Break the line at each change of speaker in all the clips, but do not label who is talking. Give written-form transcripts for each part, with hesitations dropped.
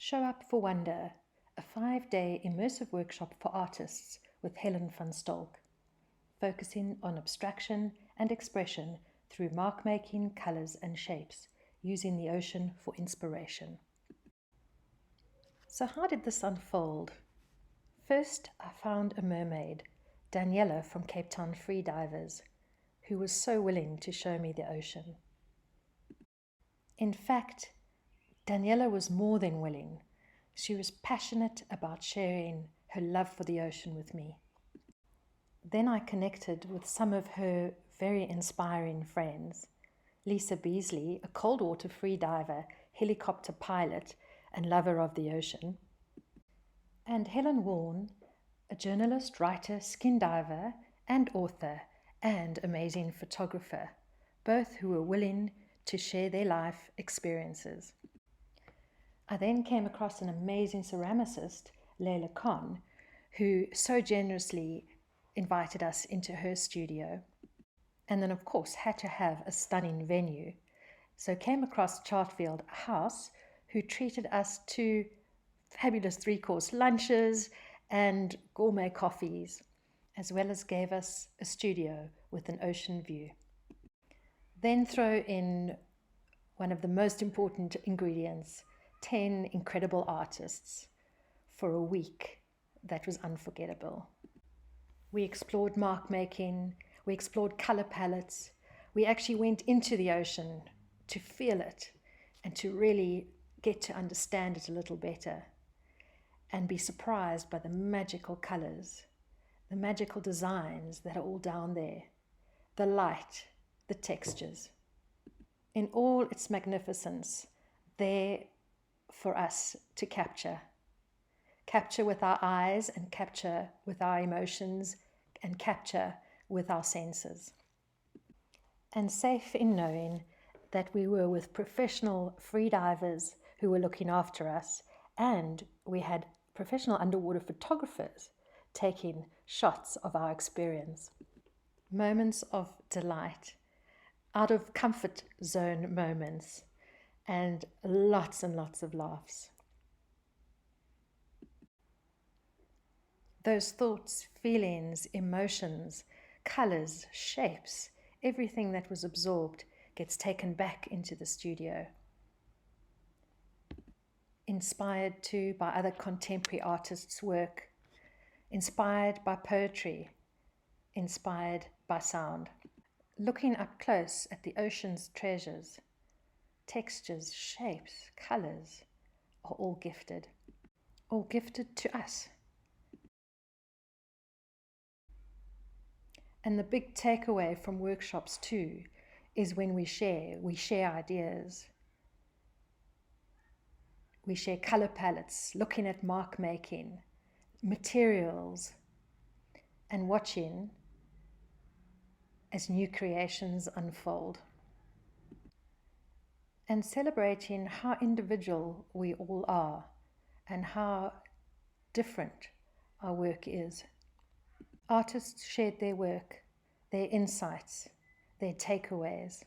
Show Up for Wonder, a 5-day immersive workshop for artists with Helen van Stolk, focusing on abstraction and expression through mark-making, colours and shapes, using the ocean for inspiration. So how did this unfold? First, I found a mermaid, Daniela from Cape Town Freedivers, who was so willing to show me the ocean. In fact, Daniela was more than willing. She was passionate about sharing her love for the ocean with me. Then I connected with some of her very inspiring friends. Lisa Beasley, a cold water freediver, helicopter pilot, and lover of the ocean. And Helen Warne, a journalist, writer, skin diver, and author, and amazing photographer, both who were willing to share their life experiences. I then came across an amazing ceramicist, Leila Khan, who so generously invited us into her studio. And then, of course, had to have a stunning venue. So came across Chartfield House, who treated us to fabulous 3-course lunches and gourmet coffees, as well as gave us a studio with an ocean view. Then throw in one of the most important ingredients, 10 incredible artists for a week that was unforgettable. We explored mark making, we explored color palettes, we actually went into the ocean to feel it and to really get to understand it a little better and be surprised by the magical colors, the magical designs that are all down there, the light, the textures. In all its magnificence, there for us to capture with our eyes and capture with our emotions and capture with our senses. And safe in knowing that we were with professional freedivers who were looking after us, and we had professional underwater photographers taking shots of our experience. Moments of delight, out of comfort zone moments, and lots of laughs. Those thoughts, feelings, emotions, colors, shapes, everything that was absorbed gets taken back into the studio. Inspired too by other contemporary artists' work, inspired by poetry, inspired by sound. Looking up close at the ocean's treasures, textures, shapes, colors are all gifted to us. And the big takeaway from workshops too is when we share ideas. We share color palettes, looking at mark making, materials, and watching as new creations unfold. And celebrating how individual we all are and how different our work is. Artists shared their work, their insights, their takeaways,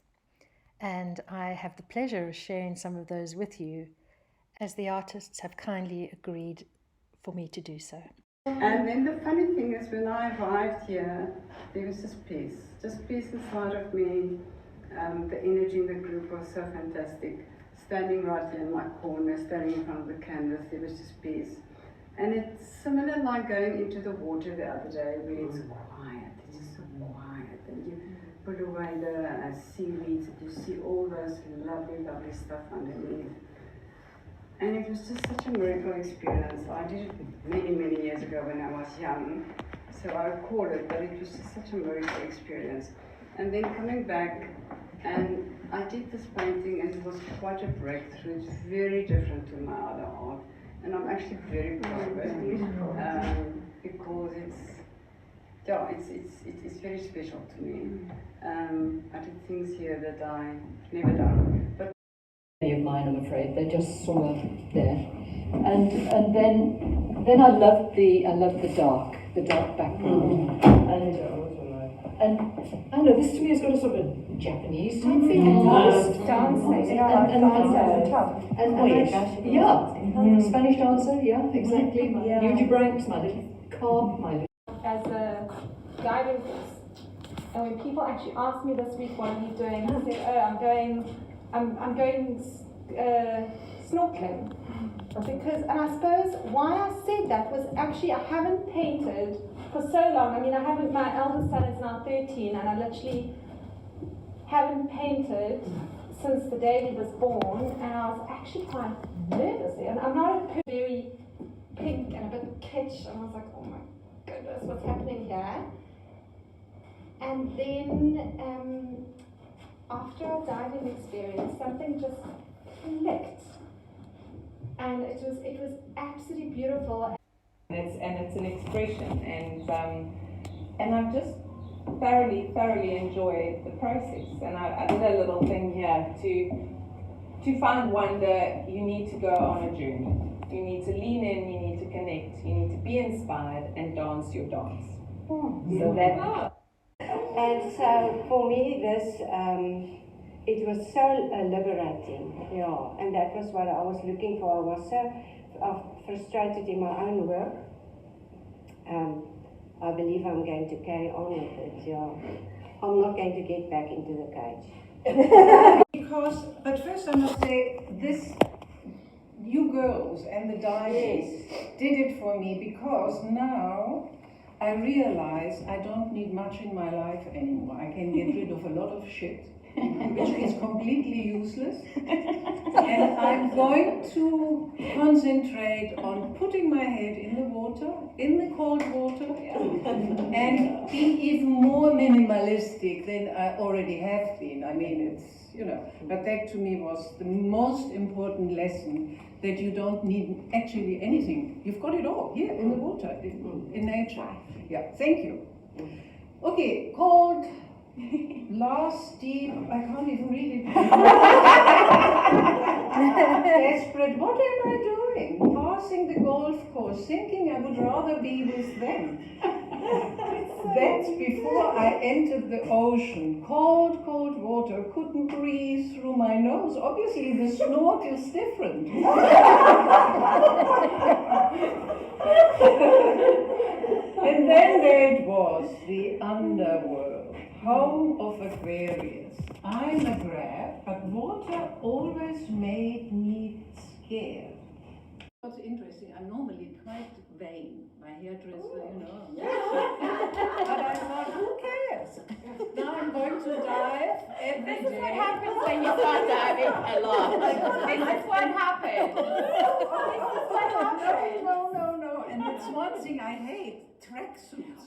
and I have the pleasure of sharing some of those with you as the artists have kindly agreed for me to do so.
And then the funny thing is, when I arrived here, there was just peace inside of me. The energy in the group was so fantastic. Standing right here in my corner, standing in front of the canvas, there was just peace. And it's similar like going into the water the other day, where it's quiet, it's just so quiet, and you put away the seaweeds, and you see all those lovely stuff underneath. And it was just such a miracle experience. I did it many years ago when I was young, so I recall it, but it was just such a miracle experience. And then coming back, and I did this painting, and it was quite a breakthrough. It's very different to my other art, and I'm actually very proud of it, because it's very special to me. I did things here that I've never done. But
of mine, I'm afraid they're just sort of there, and then I loved the dark background, And I don't know, this to me has got a sort of Japanese type feeling.
Dancing,
Spanish dancer, yeah, exactly. Yuji Branks, my little carp, my little.
as a guiding force. And when people actually asked me this week, what are you doing? I said, oh, I'm going snorkeling. Because, and I suppose why I said that was actually I haven't painted for so long. I mean, my eldest son is now 13, and I literally haven't painted since the day he was born, and I was actually quite nervous. And I'm not very pink and a bit kitsch, and I was like, oh my goodness, what's happening here? And then after our diving experience, something just clicked, and it was absolutely beautiful.
It's an expression, and I've just thoroughly enjoyed the process. And I did a little thing here to find wonder. You need to go on a journey. You need to lean in. You need to connect. You need to be inspired and dance your dance. So that.
And so for me, this it was so liberating, yeah. And that was what I was looking for. I was so frustrated in my own work. I believe I'm going to carry on with it, yeah. I'm not going to get back into the cage.
Because, but first I must say, you girls and the divers did it for me, because now I realize I don't need much in my life anymore. I can get rid of a lot of shit, which is completely useless. And I'm going to concentrate on putting my head in the water, in the cold water, and be even more minimalistic than I already have been. I mean, it's, but that to me was the most important lesson, that you don't need actually anything. You've got it all here in the water, in nature. Yeah, thank you. Okay, cold, last, deep, I can't even read it. Desperate, what am I doing? Passing the golf course, thinking I would rather be with them. That's before I entered the ocean. Cold water, couldn't breathe through my nose. Obviously the snort is different. And then there it was, the underworld, home of Aquarius. I'm a crab, but water always made me scared. What's interesting, I'm normally quite vain, my hairdresser, But I thought, who cares? Now I'm going to dive every day.
This is what happens when you start diving a lot. This is what happened.
No. And it's one thing I hate, tracksuits.